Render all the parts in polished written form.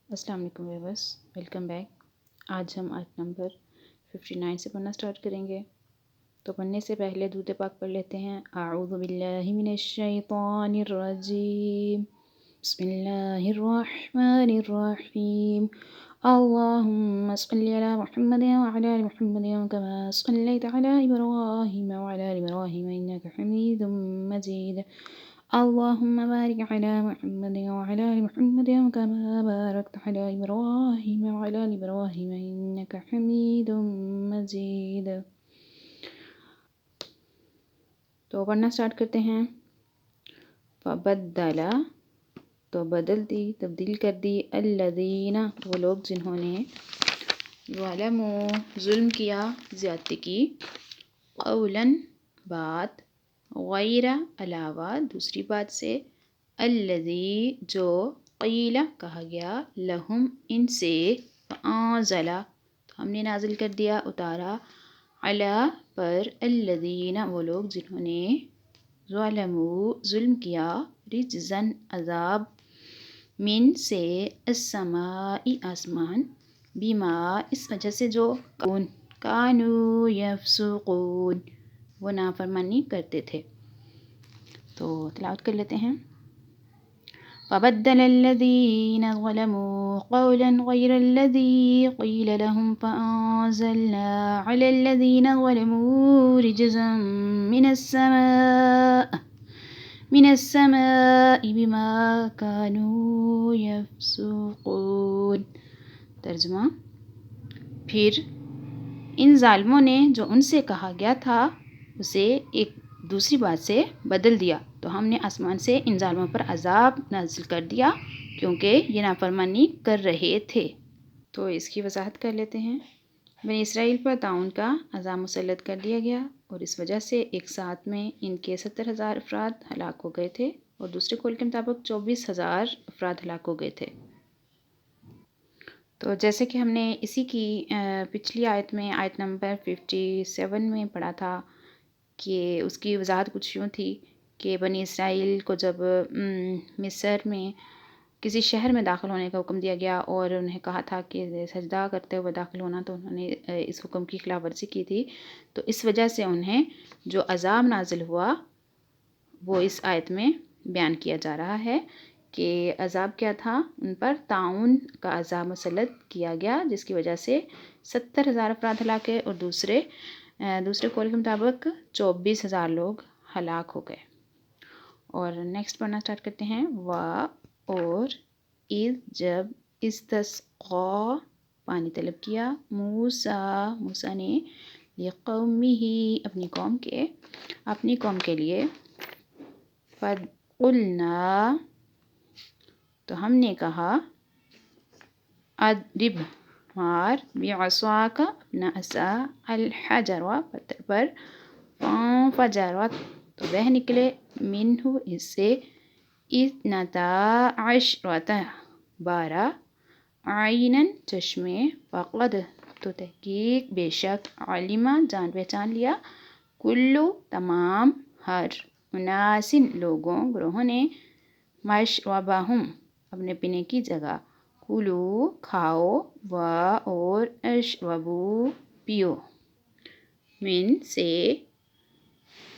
السلام علیکم viewers, welcome back. آج ہم آیت نمبر 59 سے پڑھنا سٹارٹ کریں گے۔ تو پڑھنے سے پہلے درود پاک پڑھ لیتے ہیں۔ اعوذ باللہ من الشیطان الرجیم، بسم اللہ الرحمن الرحیم۔ اللہم صلی علی محمد وعلی آل محمد کما صلیت علی ابراہیم وعلی آل ابراہیم انک حمید مجید۔ اللهم بارك على محمد وعلى آل محمد كما باركت على إبراهيم وعلى آل إبراهيم إنك حميد مجيد۔ تو پڑھنا سٹارٹ کرتے ہیں۔ فبدل، تو بدل دی، تبدیل کر دی، الذین، وہ لوگ جنہوں نے ظلموا، ظلم کیا، زیادتی کی، قولا، بات، غیر، علاوہ، دوسری بات سے، الذی، جو، قیل، کہا گیا، لہم، ان سے، فانزل، تو ہم نے نازل کر دیا، اتارا، علی، پر، الذین، وہ لوگ جنہوں نے ظلموا، ظلم کیا، رجزاً، عذاب، من، سے، السماء، آسمان، بما، اس وجہ سے جو، کانوا یفسقون، وہ نافرمانی کرتے تھے۔ تو تلاوت کر لیتے ہیں۔ فبدل الذین ظلموا قولا غیر الذی قیل لهم فانزلنا علی الذین ظلموا رجزا من السماء بما كانوا یفسقون۔ ترجمہ، پھر ان ظالموں نے جو ان سے کہا گیا تھا اسے ایک دوسری بات سے بدل دیا، تو ہم نے آسمان سے ان ظالموں پر عذاب نازل کر دیا کیونکہ یہ نافرمانی کر رہے تھے۔ تو اس کی وضاحت کر لیتے ہیں۔ بنی اسرائیل پر طاعون کا عذاب مسلط کر دیا گیا اور اس وجہ سے ایک ساتھ میں ان کے 70,000 افراد ہلاک ہو گئے تھے اور دوسرے قول کے مطابق 24,000 افراد ہلاک ہو گئے تھے۔ تو جیسے کہ ہم نے اسی کی پچھلی آیت میں، آیت نمبر 57 میں پڑھا تھا کہ اس کی وضاحت کچھ یوں تھی کہ بنی اسرائیل کو جب مصر میں کسی شہر میں داخل ہونے کا حکم دیا گیا اور انہیں کہا تھا کہ سجدہ کرتے ہوئے داخل ہونا، تو انہوں نے اس حکم کی خلاف ورزی کی تھی، تو اس وجہ سے انہیں جو عذاب نازل ہوا وہ اس آیت میں بیان کیا جا رہا ہے کہ عذاب کیا تھا، ان پر طاعون کا عذاب مسلط کیا گیا جس کی وجہ سے 70,000 افراد ہلاک ہوئے اور دوسرے قول کے مطابق 24,000 لوگ ہلاک ہو گئے۔ اور نیکسٹ پڑھنا سٹارٹ کرتے ہیں۔ اور اذ، جب، استسقا، پانی طلب کیا، موسیٰ نے، لقومہ، اپنی قوم کے لیے، فقلنا، تو ہم نے کہا، اضرب، مار، بعصاک، اپنا عصا، الحجر، پتھر پر، فانفجرت، تو بہہ نکلے، منہ، اس سے، اثنتا عشرۃ، 12، عیناً، چشمے، فقد، تو تحقیق، بے شک، علما، جان پہچان لیا، کلو، تمام، ہر، اناس، لوگوں، گروہوں نے، مشربہم، اپنے پینے کی جگہ، کلو، کھاؤ، اور اشربو، پیو، من، سے،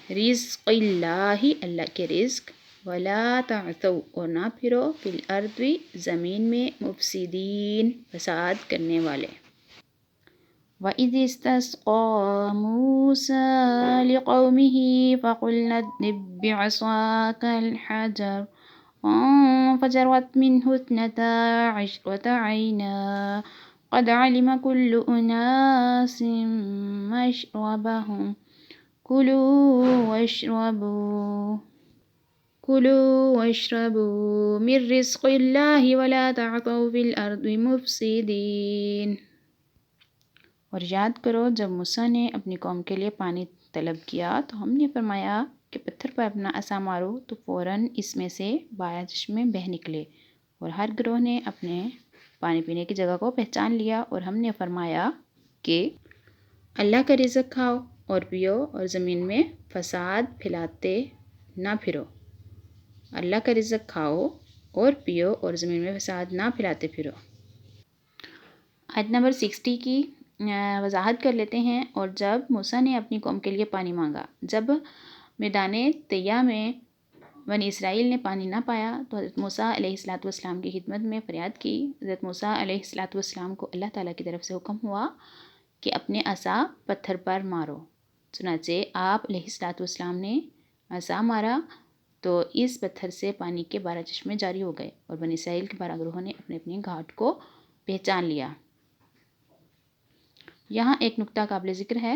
رزق اللہ، اللہ کے رزق، ولا تعثوا، اور نہ پھرو، فی الارض، زمین میں، مفسدین، فساد کرنے والے۔ وَإِذِ اسْتَسْقَىٰ مُوسَىٰ لِقَوْمِهِ فَقُلْنَا اضْرِب بِّعَصَاكَ الْحَجَرَ فَانفَجَرَتْ مِنْهُ اثْنَتَا عَشْرَةَ عَيْنًا قَدْ عَلِمَ كُلُّ أُنَاسٍ مَّشْرَبَهُمْ كُلُوا وَاشْرَبُوا مِن رِّزْقِ اللَّهِ وَلَا تَعْثَوْا فِي الْأَرْضِ مُفْسِدِينَ۔ اور یاد کرو جب موسیٰ نے اپنی قوم کے لیے پانی طلب کیا تو ہم نے فرمایا کہ پتھر پر اپنا عصا مارو، تو فوراً اس میں سے 12 چشمے بہہ نکلے اور ہر گروہ نے اپنے پانی پینے کی جگہ کو پہچان لیا، اور ہم نے فرمایا کہ اللہ کا رزق کھاؤ اور پیو اور زمین میں فساد پھیلاتے نہ پھرو۔ اللہ کا رزق کھاؤ اور پیو اور زمین میں فساد نہ پھیلاتے پھرو۔ آیت نمبر 60 کی وضاحت کر لیتے ہیں. اور جب موسیٰ نے اپنی قوم کے لیے پانی مانگا، جب میدان طیہ میں بنی اسرائیل نے پانی نہ پایا تو حضرت موسیٰ علیہ السلام کی خدمت میں فریاد کی. حضرت موسیٰ علیہ السلام کو اللہ تعالیٰ کی طرف سے حکم ہوا کہ اپنے عصا پتھر پر مارو. چنانچہ آپ علیہ السلام نے عصا مارا تو اس پتھر سے پانی کے 12 چشمے جاری ہو گئے اور بنی اسرائیل کے 12 گروہوں نے اپنے اپنے گھاٹ کو پہچان لیا. یہاں ایک نکتہ قابل ذکر ہے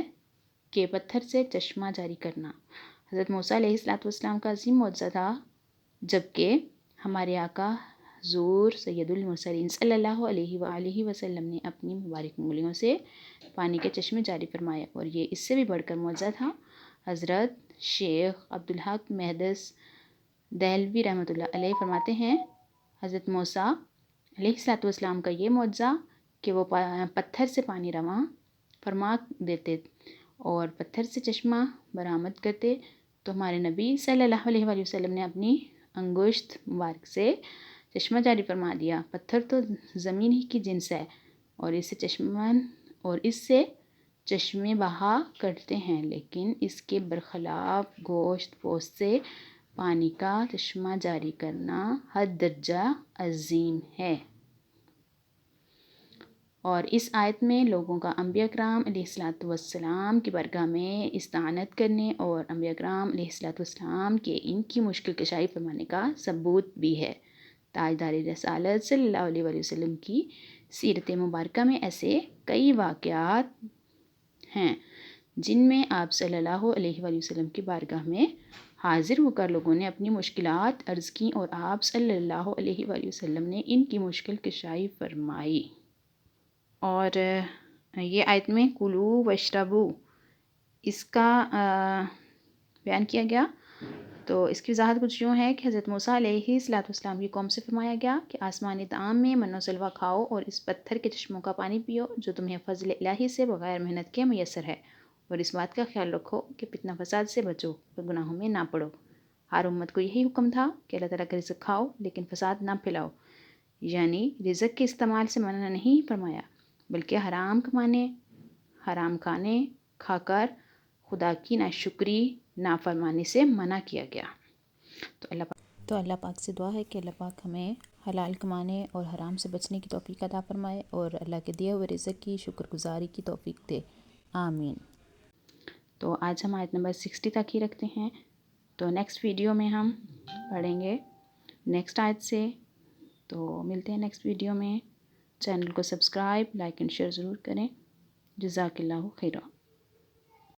کہ پتھر سے چشمہ جاری کرنا حضرت موسیٰ علیہ السلام کا عظیم معجزہ تھا، جبکہ ہمارے آقا حضور سید المرسلین صلی اللہ علیہ وآلہ وسلم نے اپنی مبارک انگلیوں سے پانی کے چشمے جاری فرمائے، اور یہ اس سے بھی بڑھ کر معجزہ تھا. حضرت شیخ عبدالحق محدث دہلوی رحمۃ اللہ علیہ فرماتے ہیں، حضرت موسیٰ علیہ السلام کا یہ معجزہ کہ وہ پتھر سے پانی رواں فرما دیتے اور پتھر سے چشمہ برآمد کرتے، تو ہمارے نبی صلی اللہ علیہ وآلہ وسلم نے اپنی انگشت مبارک سے چشمہ جاری فرما دیا. پتھر تو زمین ہی کی جنس ہے اور اس سے چشمے بہا کرتے ہیں، لیکن اس کے برخلاف گوشت پوست سے پانی کا چشمہ جاری کرنا حد درجہ عظیم ہے. اور اس آیت میں لوگوں کا انبیاء کرام علیہ السلام کی بارگاہ میں استعانت کرنے اور انبیاء کرام علیہ السلام کے ان کی مشکل کشائی فرمانے کا ثبوت بھی ہے. تاجدار رسالت صلی اللہ علیہ وآلہ وسلم کی سیرت مبارکہ میں ایسے کئی واقعات ہیں جن میں آپ صلی اللہ علیہ وآلہ وسلم کی بارگاہ میں حاضر ہو کر لوگوں نے اپنی مشکلات عرض کیں اور آپ صلی اللہ علیہ وآلہ وسلم نے ان کی مشکل کشائی فرمائی. اور یہ آیت میں کلو واشربو اس کا بیان کیا گیا. تو اس کی وضاحت کچھ یوں ہے کہ حضرت موسیٰ علیہ السلام کی قوم سے فرمایا گیا کہ آسمانی طعام میں من و سلوہ کھاؤ اور اس پتھر کے چشموں کا پانی پیو جو تمہیں فضل الہی سے بغیر محنت کے میسر ہے، اور اس بات کا خیال رکھو کہ فتنہ فساد سے بچو اور گناہوں میں نہ پڑو. ہر امت کو یہی حکم تھا کہ اللہ تعالیٰ کا رزق کھاؤ لیکن فساد نہ پھیلاؤ، یعنی رزق کے استعمال سے منع نہیں فرمایا بلکہ حرام کمانے، حرام کھانے کھا کر خدا کی ناشکری نافرمانی سے منع کیا گیا. تو اللہ پاک سے دعا ہے کہ اللہ پاک ہمیں حلال کمانے اور حرام سے بچنے کی توفیق عطا فرمائے اور اللہ کے دیے ہوئے رزق کی شکر گزاری کی توفیق دے، آمین. تو آج ہم آیت نمبر 60 تک ہی رکھتے ہیں. تو نیکسٹ ویڈیو میں ہم پڑھیں گے نیکسٹ آیت سے. تو ملتے ہیں نیکسٹ ویڈیو میں. چینل کو سبسکرائب، لائک اینڈ شیئر ضرور کریں. جزاک اللہ خیرہ.